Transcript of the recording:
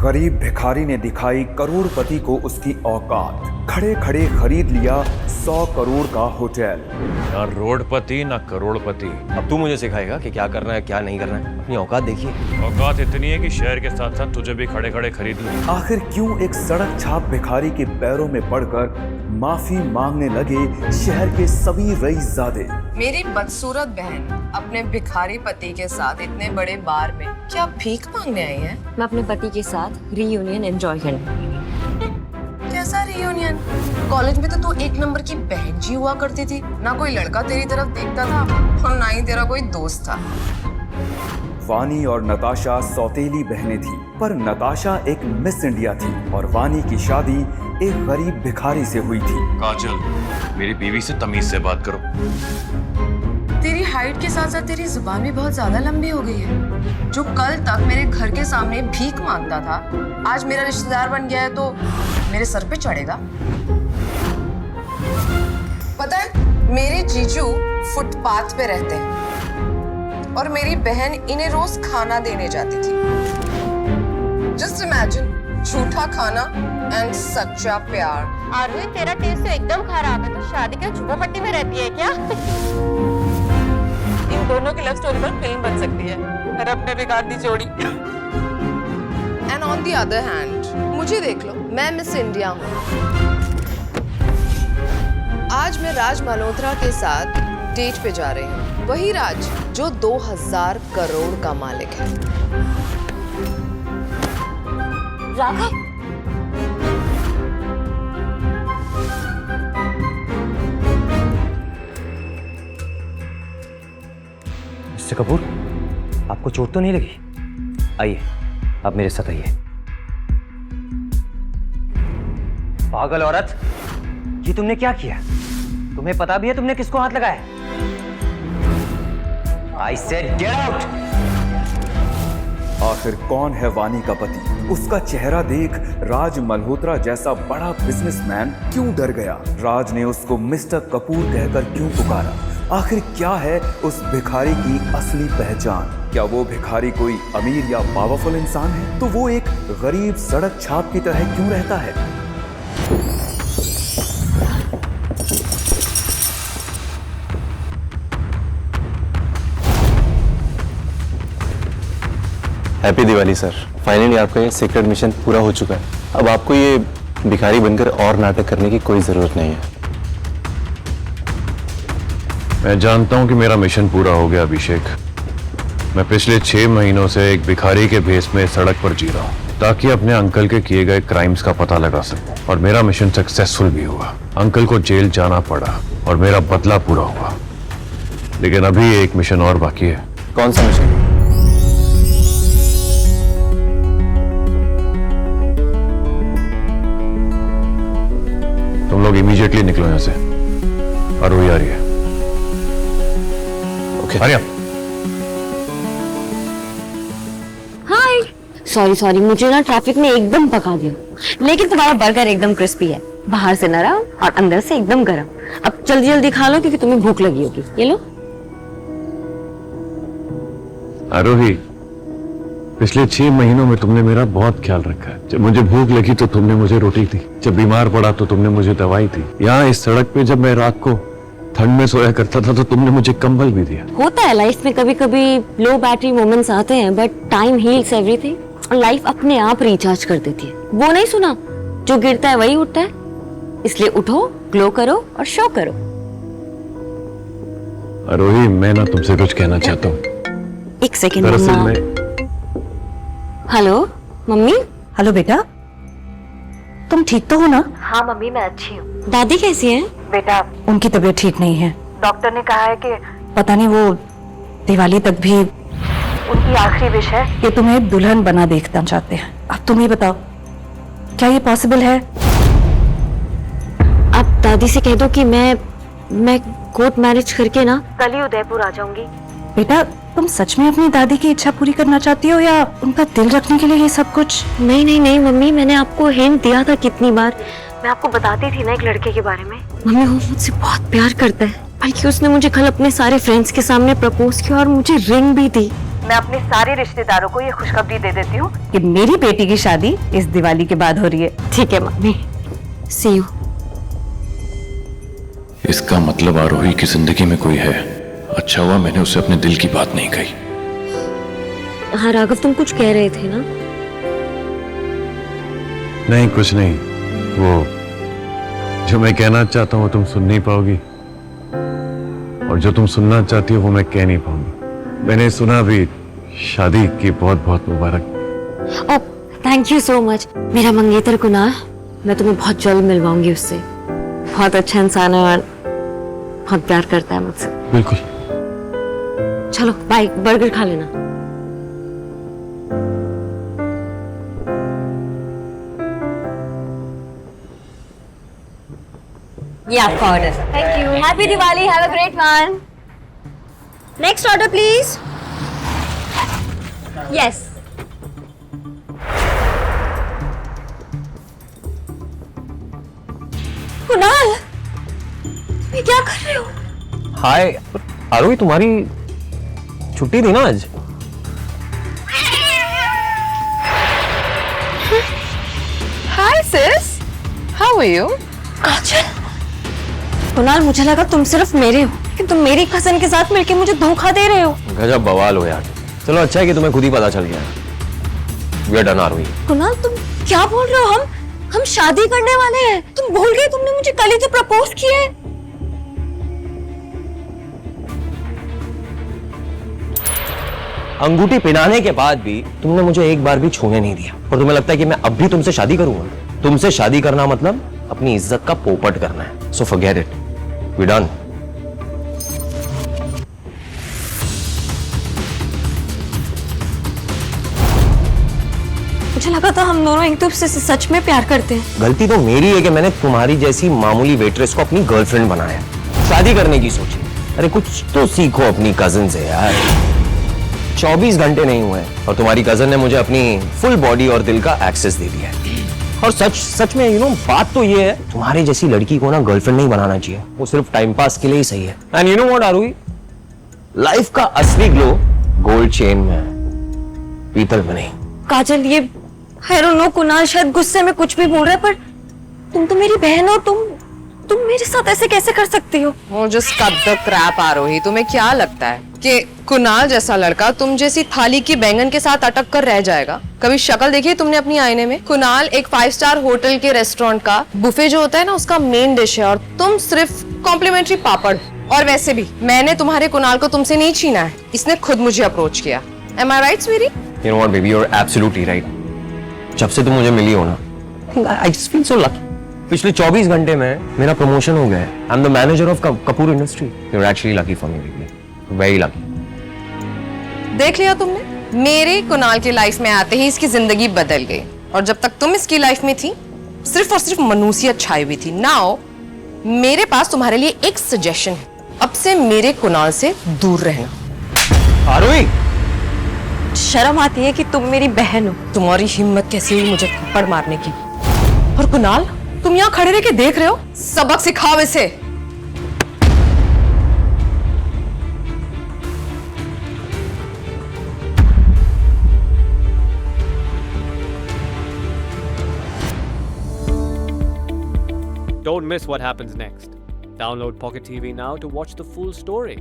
गरीब भिखारी ने दिखाई करोड़पति को उसकी औकात। खड़े खड़े खरीद लिया 100 करोड़ का होटल। ना रोडपति ना करोड़पति। अब तू मुझे सिखाएगा कि क्या करना है क्या नहीं करना है। अपनी औकात देखिए। औकात इतनी है कि शहर के साथ साथ तुझे भी खड़े खड़े खरीद लूं। आखिर क्यों एक सड़क छाप भिखारी के पैरों में पड़कर माफी मांगने लगे शहर के सभी रईसजादे। मेरी बदसूरत बहन अपने भिखारी पति के साथ इतने बड़े बार में क्या भीख मांगने आई है? मैं अपने पति के साथ रीयूनियन एंजॉय करने। कैसा रीयूनियन? कॉलेज में तो तू एक नंबर की बहन जी हुआ करती थी। ना कोई लड़का तेरी तरफ देखता था और ना ही तेरा कोई दोस्त था। वानी और नताशा सौतेली बहनें थी, पर नताशा एक मिस इंडिया थी और वानी की शादी एक गरीब भिखारी से हुई थी। काजल, मेरी बीवी से तमीज से बात करो। तेरी हाइट के साथ साथ तेरी जुबान भी बहुत ज्यादा लंबी हो गई है। जो कल तक मेरे घर के सामने भीख मांगता था, आज मेरा रिश्तेदार बन गया है तो मेरे सर पे चढ़ेगा। पता है, मेरे जीजू फुटपाथ पे रहते हैं और मेरी बहन इन्हें रोज खाना देने जाती थी। जस्ट इमेजिन, झूठा खाना एंड सच्चा प्यार। आरोही, तेरा टेस्ट तो एकदम खराब है। तो शादी के झुग्गीपट्टी में रहती है क्या? इन दोनों की लव स्टोरी पर फिल्म बन सकती है। रब ने बिगाड़ दी जोड़ी। And on the other hand, मुझे देख लो, मैं मिस इंडिया हूँ। आज मैं राज मल्होत्रा के साथ डेट पे जा रही हूँ। वही राज जो 2000 करोड़ का मालिक है। राघव, मिस्टर कपूर, आपको चोट तो नहीं लगी? आइए, आप मेरे साथ आइए। पागल औरत, ये तुमने क्या किया? तुम्हें पता भी है तुमने किसको हाथ लगाया? I said get out! आखिर कौन है वानी का पति? उसका चेहरा देख राज मल्होत्रा जैसा बड़ा बिजनेसमैन क्यों डर गया? राज ने उसको मिस्टर कपूर कहकर क्यों पुकारा? आखिर क्या है उस भिखारी की असली पहचान? क्या वो भिखारी कोई अमीर या पावरफुल इंसान है? तो वो एक गरीब सड़क छाप की तरह क्यों रहता है? Happy Diwali sir. फाइनली आपका ये सीक्रेट मिशन पूरा हो चुका है। अब आपको ये भिखारी बनकर और नाटक करने की कोई जरूरत नहीं है। मैं जानता हूं कि मेरा मिशन पूरा हो गया अभिषेक। मैं पिछले 6 महीनों से एक भिखारी के भेस में सड़क पर जी रहा हूं ताकि अपने अंकल के किए गए क्राइम्स का पता लगा सकूं, और मेरा मिशन सक्सेसफुल भी हुआ। अंकल को जेल जाना पड़ा और मेरा बदला पूरा हुआ, लेकिन अभी एक मिशन और बाकी है। कौन सा मिशन? तुम लोग इमीडिएटली निकलो यहां से। आरोही आ रही है। ओके। आर्या। हाय। सॉरी, मुझे ना ट्रैफिक ने एकदम पका दिया। लेकिन तुम्हारा बर्गर एकदम क्रिस्पी है, बाहर से नरम और अंदर से एकदम गरम। अब जल्दी जल्दी खा लो क्योंकि तुम्हें भूख लगी होगी। ये लो। आरोही, पिछले 6 महीनों में तुमने मेरा बहुत ख्याल रखा है। जब मुझे भूख लगी तो तुमने मुझे रोटी दी, जब बीमार पड़ा तो तुमने मुझे दवाई दी। यहाँ इस सड़क पे जब मैं रात को ठंड में सोया करता था तो तुमने मुझे कंबल भी दिया। होता है लाइफ में, कभी कभी लो बैटरी मोमेंट्स आते हैं, बट टाइम हील्स एवरीथिंग और लाइफ अपने आप रिचार्ज कर देती है। वो नहीं सुना, जो गिरता है वही उठता है। इसलिए उठो, ग्लो करो और शो करो। आरोही, मैं ना तुमसे कुछ कहना चाहता हूँ। एक सेकेंड। दरअसल मैं हेलो मम्मी। हेलो बेटा, तुम ठीक तो हो ना? हाँ मम्मी, मैं अच्छी हूँ। दादी कैसी हैं? बेटा, उनकी तबीयत ठीक नहीं है। डॉक्टर ने कहा है कि पता नहीं, वो दिवाली तक भी उनकी आखिरी विश है ये तुम्हें दुल्हन बना देखना चाहते हैं। अब तुम ही बताओ, क्या ये पॉसिबल है? आप दादी से कह दो कि मैं कोर्ट मैरिज करके ना कल ही उदयपुर आ जाऊंगी। बेटा, तुम सच में अपनी दादी की इच्छा पूरी करना चाहती हो या उनका दिल रखने के लिए ये सब कुछ? नहीं मम्मी, मैंने आपको हिंट दिया था कितनी बार। मैं आपको बताती थी ना एक लड़के के बारे में। मम्मी, वो मुझसे बहुत प्यार करता है, बल्कि उसने मुझे कल अपने सारे फ्रेंड्स के सामने प्रपोज किया और मुझे रिंग भी दी। मैं अपने सारे रिश्तेदारों को ये खुशखबरी दे देती हूँ कि मेरी बेटी की शादी इस दिवाली के बाद हो रही है। ठीक है मम्मी, सी यू। इसका मतलब आरोही की जिंदगी में कोई है। अच्छा हुआ मैंने उसे अपने दिल की बात नहीं कही। हाँ राघव, तुम कुछ कह रहे थे ना? नहीं कुछ नहीं, वो जो मैं कहना चाहता हूँ वो तुम सुन नहीं पाओगी, और जो तुम सुनना चाहती हो वो मैं कह नहीं पाऊंगी। मैंने सुना भी, शादी की बहुत बहुत मुबारक। Oh thank you so much. मेरा मंगेतर कुणाल, मैं तुम्हें बहुत जल्द मिलवाऊंगी उससे। बहुत अच्छा इंसान है और बहुत प्यार करता है मुझसे। बिल्कुल। चलो बाय, बर्गर खा लेना। ये आपका order. Thank you. Happy Diwali, have a great one. Next order please. Yes. Kunal, ये क्या कर रहे हो? हाय आरोही, तुम्हारी छुट्टी थी ना आज? हाय सिस, हाउ आर यू? काजल, कुणाल मुझे लगा तुम सिर्फ मेरे हो, लेकिन तुम मेरी कजन के साथ मिलके मुझे धोखा दे रहे हो। गजब बवाल हो यार। चलो अच्छा है कि तुम्हें खुद ही पता चल गया। वी आर डन आरोही। कुणाल तुम क्या बोल रहे हो? हम शादी करने वाले हैं। तुम भूल गए तुमने मुझे कल ही तो प्रपोज किया है। अंगूठी पहनाने के बाद भी तुमने मुझे एक बार भी छूने नहीं दिया, और तुम्हें लगता है कि मैं अब भी तुमसे शादी करूंगा? तुमसे शादी करना मतलब अपनी इज्जत का पोपट करना है। So forget it, we done. मुझे लगा था हम दोनों एक दूसरे से सच में प्यार करते हैं। गलती तो मेरी है कि मैंने तुम्हारी जैसी मामूली वेट्रेस को अपनी गर्लफ्रेंड बनाया, शादी करने की सोची। अरे कुछ तो सीखो अपनी कजन से यार। 24 घंटे नहीं हुए और तुम्हारी कजन ने मुझे अपनी फुल बॉडी और दिल का एक्सेस दे दिया है। और सच में बात तो ये है, तुम्हारी जैसी लड़की को ना गर्लफ्रेंड नहीं बनाना चाहिए। वो सिर्फ टाइम पास के लिए ही सही है। And you know what Aarohi, life का असली ग्लो गोल्ड चेन में है, पीतल में नहीं। काजल, ये आई डोंट नो, कुणाल शायद गुस्से में कुछ भी बोल रहा है, पर तुम तो मेरी बहन हो। तुम मेरे साथ ऐसे कैसे कर सकती हो? वो जस्ट कट द क्रैप आरोही। तुम्हें क्या लगता है कि कुणाल जैसा लड़का तुम जैसी थाली की बैंगन के साथ अटक कर रह जाएगा? कभी शक्ल देखी है तुमने अपनी आईने में? कुणाल एक 5 स्टार होटल के रेस्टोरेंट का बुफे जो होता है ना, उसका मेन डिश है, और तुम सिर्फ कॉम्प्लीमेंट्री पापड़। और वैसे भी मैंने तुम्हारे कुणाल को तुमसे नहीं छीना है, इसने खुद मुझे अप्रोच किया। Am I right, sweetie? You know what, baby, you're absolutely right. जब से तुम मुझे मिली हो ना, I just feel so lucky. पिछले 24 घंटे में मेरा प्रमोशन हो गया है। I'm the manager of Kapoor industry. You're actually lucky for me, baby. Very lucky. देख लिया तुमने, मेरे कुणाल की लाइफ में आते ही इसकी जिंदगी बदल गई, और जब तक तुम इसकी लाइफ में थी सिर्फ और सिर्फ मनुष्यत छाई हुई थी। नाउ मेरे पास तुम्हारे लिए एक सजेशन है, अब से मेरे कुणाल से दूर रहना। आरोही, शर्म आती है कि तुम मेरी बहन हो। तुम्हारी हिम्मत कैसी हुई मुझे थप्पड़ मारने की? और कुणाल, तुम यहाँ खड़े रह के देख रहे हो? सबक सिखाओ इसे। Don't miss what happens next. Download Pocket TV now to watch the full story.